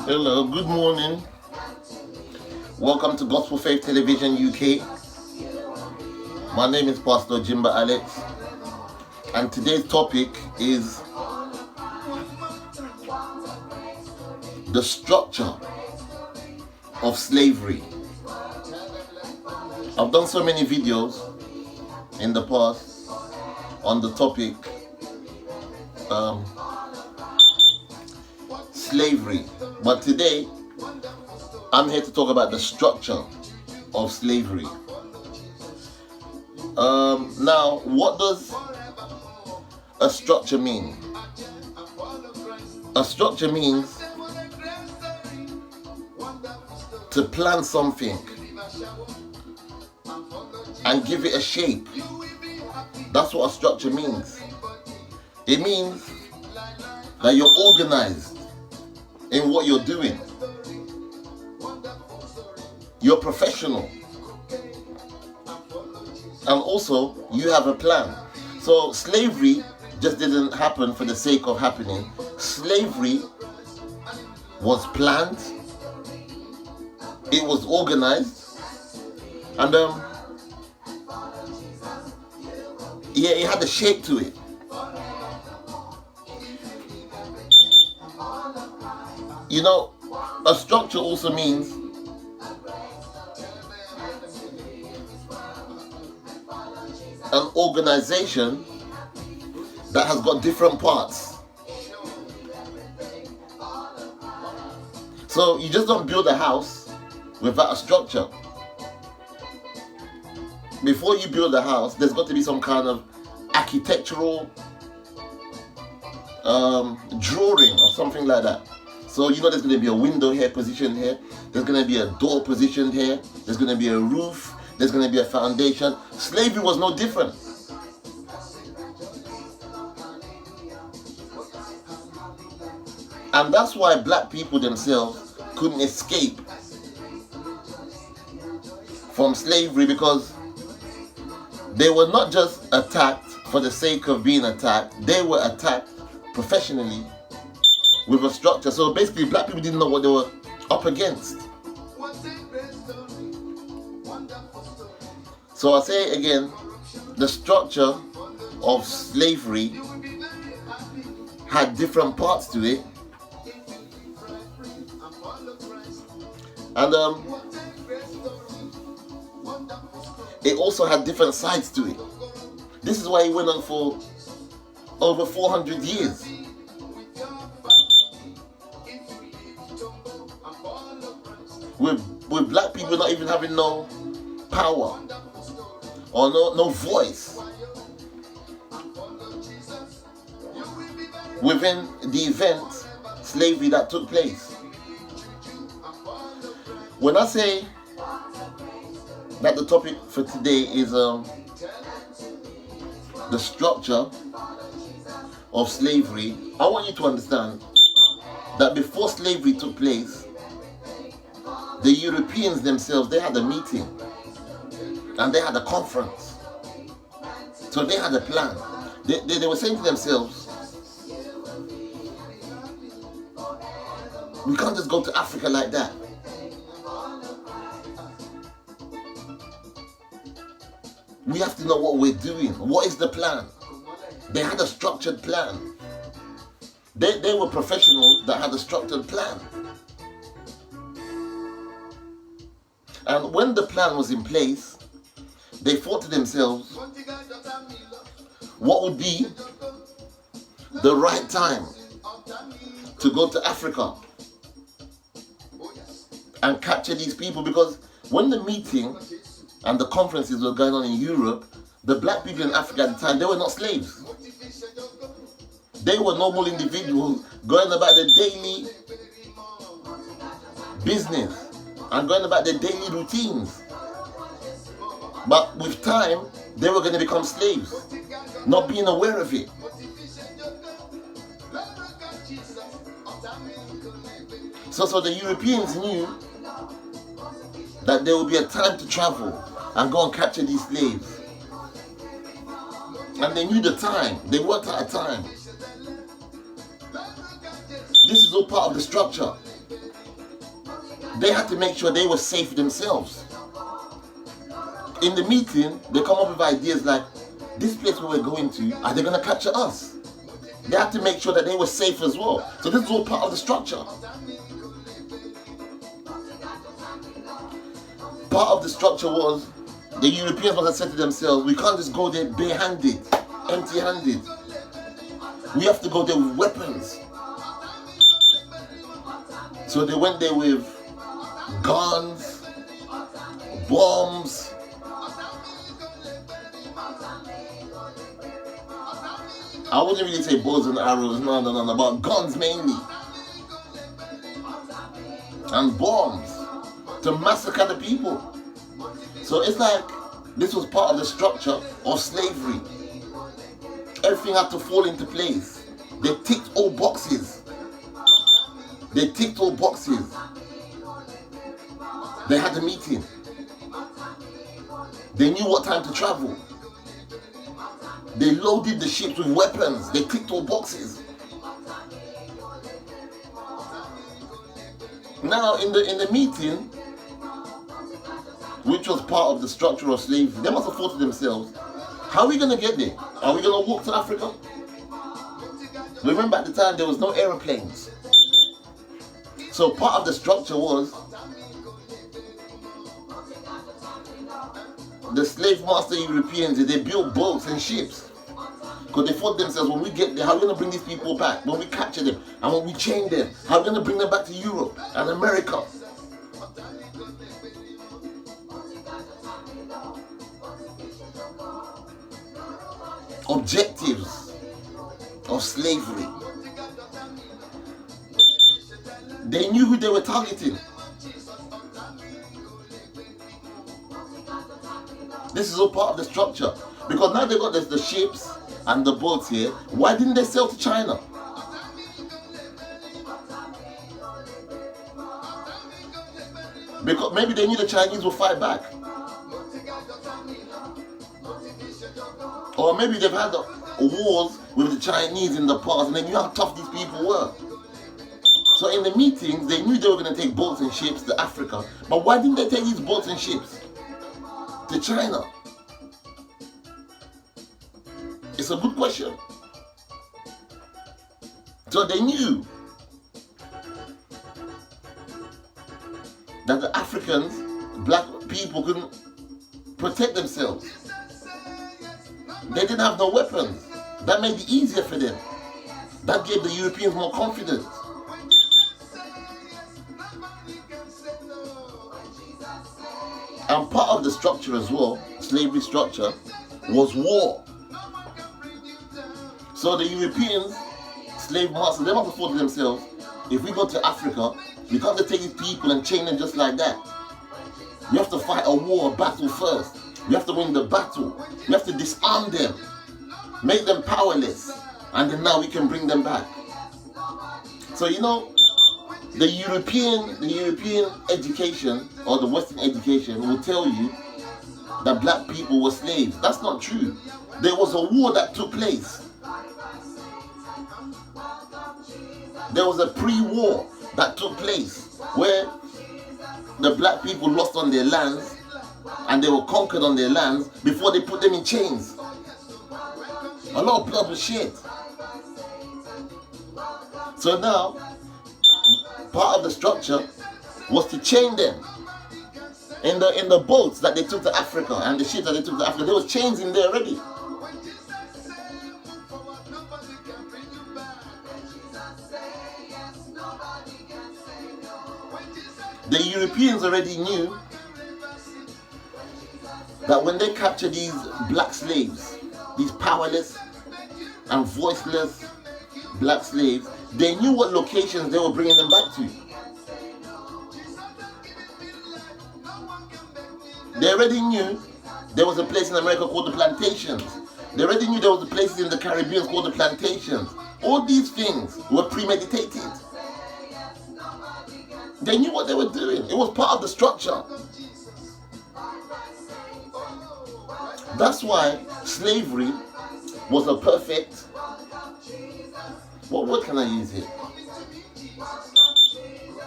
Hello, good morning. Welcome to Gospel Faith Television UK. My name is Pastor Ojimba Alex, and today's topic is the structure of slavery. I've done so many videos in the past on the topic slavery, but today I'm here to talk about the structure of slavery. Now, what does a structure mean? A structure means to plan something and give it a shape. That's what a structure means. It means that you're organized in what you're doing. You're professional. And also, you have a plan. So slavery just didn't happen for the sake of happening. Slavery was planned. It was organized. And it had a shape to it. You know, a structure also means an organization that has got different parts. So you just don't build a house without a structure. Before you build a house, there's got to be some kind of architectural drawing or something like that. So you know there's going to be a window here positioned here. There's going to be a door positioned here. There's going to be a roof. There's going to be a foundation. Slavery was no different. And that's why black people themselves couldn't escape from slavery, because they were not just attacked for the sake of being attacked. They were attacked professionally with a structure. So basically, black people didn't know what they were up against. So I say again, the structure of slavery had different parts to it. And it also had different sides to it. This is why it went on for over 400 years. With black people not even having no power or no voice within the event slavery that took place. When I say that the topic for today is the structure of slavery, I want you to understand that before slavery took place, the Europeans themselves, they had a meeting and they had a conference. So they had a plan. They were saying to themselves, we can't just go to Africa like that. We have to know what we're doing. What is the plan? They had a structured plan. They were professionals that had a structured plan. And when the plan was in place, they thought to themselves, what would be the right time to go to Africa and capture these people? Because when the meeting and the conferences were going on in Europe, the black people in Africa at the time, they were not slaves. They were normal individuals going about their daily business and going about their daily routines. But with time, they were going to become slaves, not being aware of it. So the Europeans knew that there would be a time to travel and go and capture these slaves. And they knew the time. They worked out a time. This is all part of the structure. they had to make sure they were safe themselves. In the meeting, they come up with ideas like, this place where we're going to, are they going to capture us? They had to make sure that they were safe as well. So this is all part of the structure. Part of the structure was, the Europeans must have said to themselves, we can't just go there bare-handed, empty-handed. We have to go there with weapons. So they went there with guns, bombs. I wouldn't really say bows and arrows, no, but guns mainly. And bombs to massacre the people. So it's like this was part of the structure of slavery. Everything had to fall into place. They ticked all boxes. They ticked all boxes. They had a meeting. They knew what time to travel. They loaded the ships with weapons. They ticked all boxes. Now in the meeting, which was part of the structure of slavery, they must have thought to themselves, how are we going to get there? Are we going to walk to Africa? Remember at the time there was no aeroplanes. So part of the structure was the slave master Europeans, they built boats and ships. Because they thought themselves, when we get there, how are we going to bring these people back? When we capture them and when we chain them, how are we going to bring them back to Europe and America? Objectives of slavery. They knew who they were targeting. This is all part of the structure. Because now they've got the ships and the boats here. Why didn't they sell to China? Because maybe they knew the Chinese would fight back. Or maybe they've had wars with the Chinese in the past and they knew how tough these people were. So in the meetings, they knew they were going to take boats and ships to Africa. But why didn't they take these boats and ships to China? It's a good question. So they knew that the Africans, black people, couldn't protect themselves. They didn't have no weapons. That made it easier for them. That gave the Europeans more confidence. And part of the structure as well, slavery structure, was war. So the Europeans, slave masters, they must have thought to themselves, if we go to Africa, we can't just take these people and chain them just like that. We have to fight a war, a battle first. We have to win the battle. We have to disarm them, make them powerless, and then now we can bring them back. So you know, the European education or the Western education will tell you that black people were slaves. That's not true. There was a war that took place. There was a pre-war that took place where the black people lost on their lands and they were conquered on their lands before they put them in chains. A lot of blood was shed. So now, part of the structure was to chain them in the boats that they took to Africa and the ships that they took to Africa. There was chains in there already. The Europeans already knew that when they captured these black slaves, these powerless and voiceless black slaves, they knew what locations they were bringing them back to. They already knew there was a place in America called the plantations. They already knew there was a places in the Caribbean called the plantations. All these things were premeditated. They knew what they were doing. It was part of the structure. That's why slavery was a perfect, what word can I use here?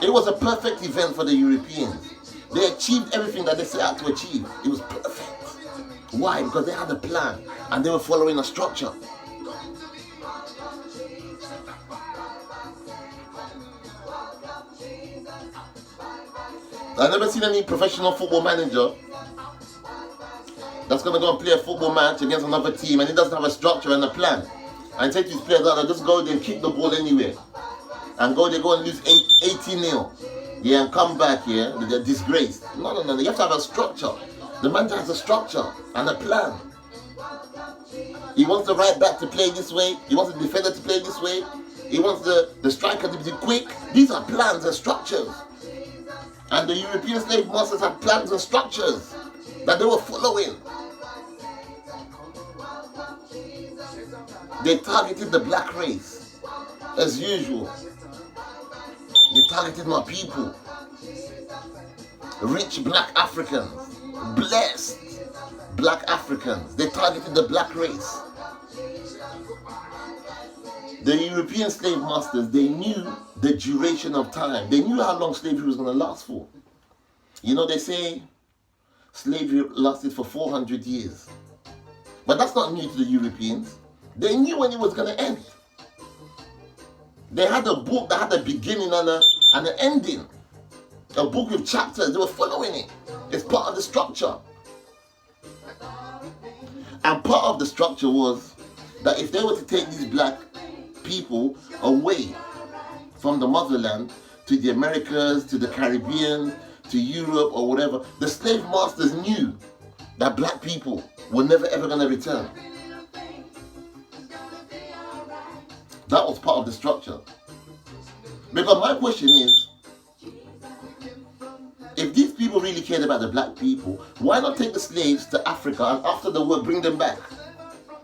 It was a perfect event for the Europeans. They achieved everything that they set out to achieve. It was perfect. Why? Because they had a plan and they were following a structure. I've never seen any professional football manager that's going to go and play a football match against another team and he doesn't have a structure and a plan. And take his players out and just go there and kick the ball anywhere. And go and lose 18-0. Yeah, and come back here, they're disgraced. No. You have to have a structure. The manager has a structure and a plan. He wants the right back to play this way. He wants the defender to play this way. He wants the striker to be quick. These are plans and structures. And the European slave masters had plans and structures that they were following. They targeted the black race, as usual. They targeted my people. Rich black Africans, blessed black Africans. They targeted the black race. The European slave masters, they knew the duration of time. They knew how long slavery was going to last for. You know, they say slavery lasted for 400 years. But that's not new to the Europeans. They knew when it was going to end. They had a book that had a beginning and an ending. A book with chapters. They were following it. It's part of the structure. And part of the structure was that if they were to take these black people away from the motherland to the Americas, to the Caribbean, to Europe or whatever, the slave masters knew that black people were never ever going to return. That was part of the structure. Because my question is, if these people really cared about the black people, why not take the slaves to Africa and after the war bring them back?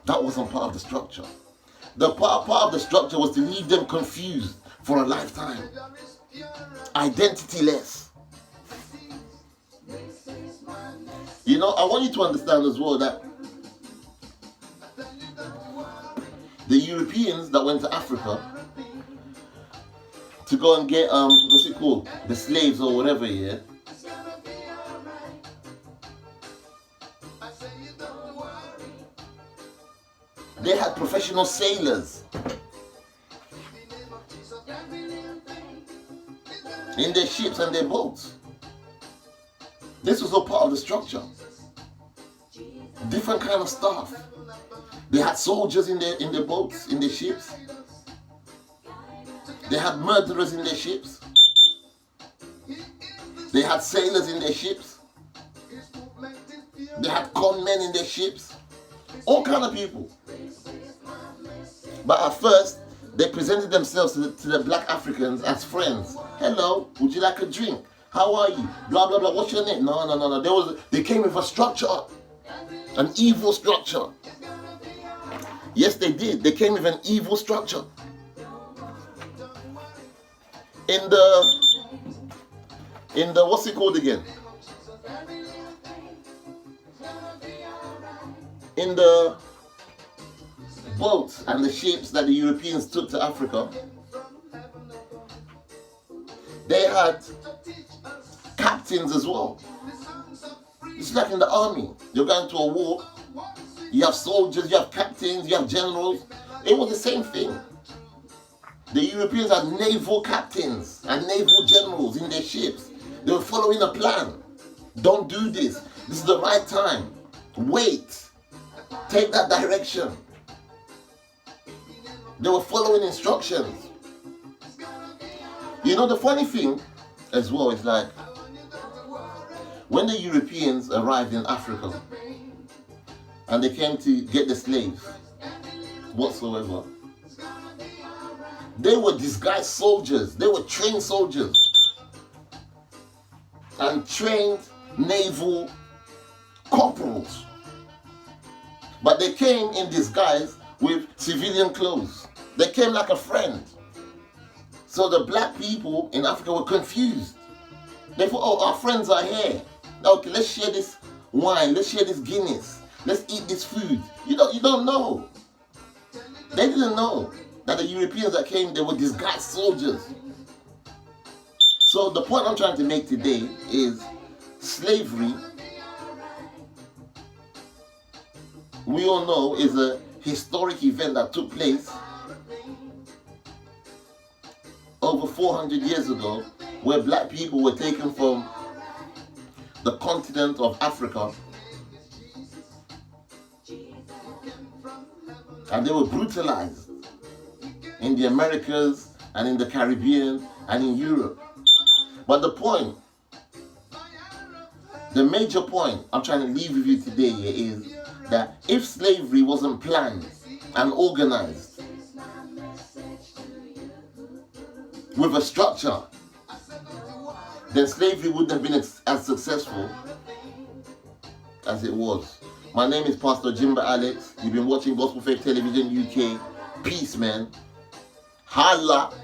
That wasn't part of the structure. The part of the structure was to leave them confused for a lifetime. Identityless. You know, I want you to understand as well that the Europeans that went to Africa to go and get, what's it called? The slaves or whatever, yeah? They had professional sailors in their ships and their boats. This was all part of the structure. Different kind of stuff. They had soldiers in their boats, in their ships. They had murderers in their ships. They had sailors in their ships. They had con men in their ships. All kind of people. But at first, they presented themselves to the black Africans as friends. Hello, would you like a drink? How are you? Blah, blah, blah. What's your name? No. They came with a structure. An evil structure. Yes, they did. They came with an evil structure. In the what's it called again? In the boats and the ships that the Europeans took to Africa, they had captains as well. It's like in the army. You're going to a war. You have soldiers, you have captains, you have generals. It was the same thing. The Europeans had naval captains and naval generals in their ships. They were following a plan. Don't do this. This is the right time. Wait. Take that direction. They were following instructions. You know, the funny thing as well is like, when the Europeans arrived in Africa and they came to get the slaves whatsoever, they were disguised soldiers. They were trained soldiers and trained naval corporals. But they came in disguise with civilian clothes. They came like a friend. So the black people in Africa were confused. They thought, oh, our friends are here. Okay, let's share this wine. Let's share this Guinness. Let's eat this food. You don't know. They didn't know that the Europeans that came, they were disguised soldiers. So the point I'm trying to make today is slavery, we all know, is a historic event that took place over 400 years ago, where black people were taken from the continent of Africa and they were brutalized in the Americas and in the Caribbean and in Europe. But the major point I'm trying to leave with you today is that if slavery wasn't planned and organized with a structure, then slavery wouldn't have been as successful as it was. My name is Pastor Ojimba Alex. You've been watching Gospel Faith Television UK. Peace, man. Holla.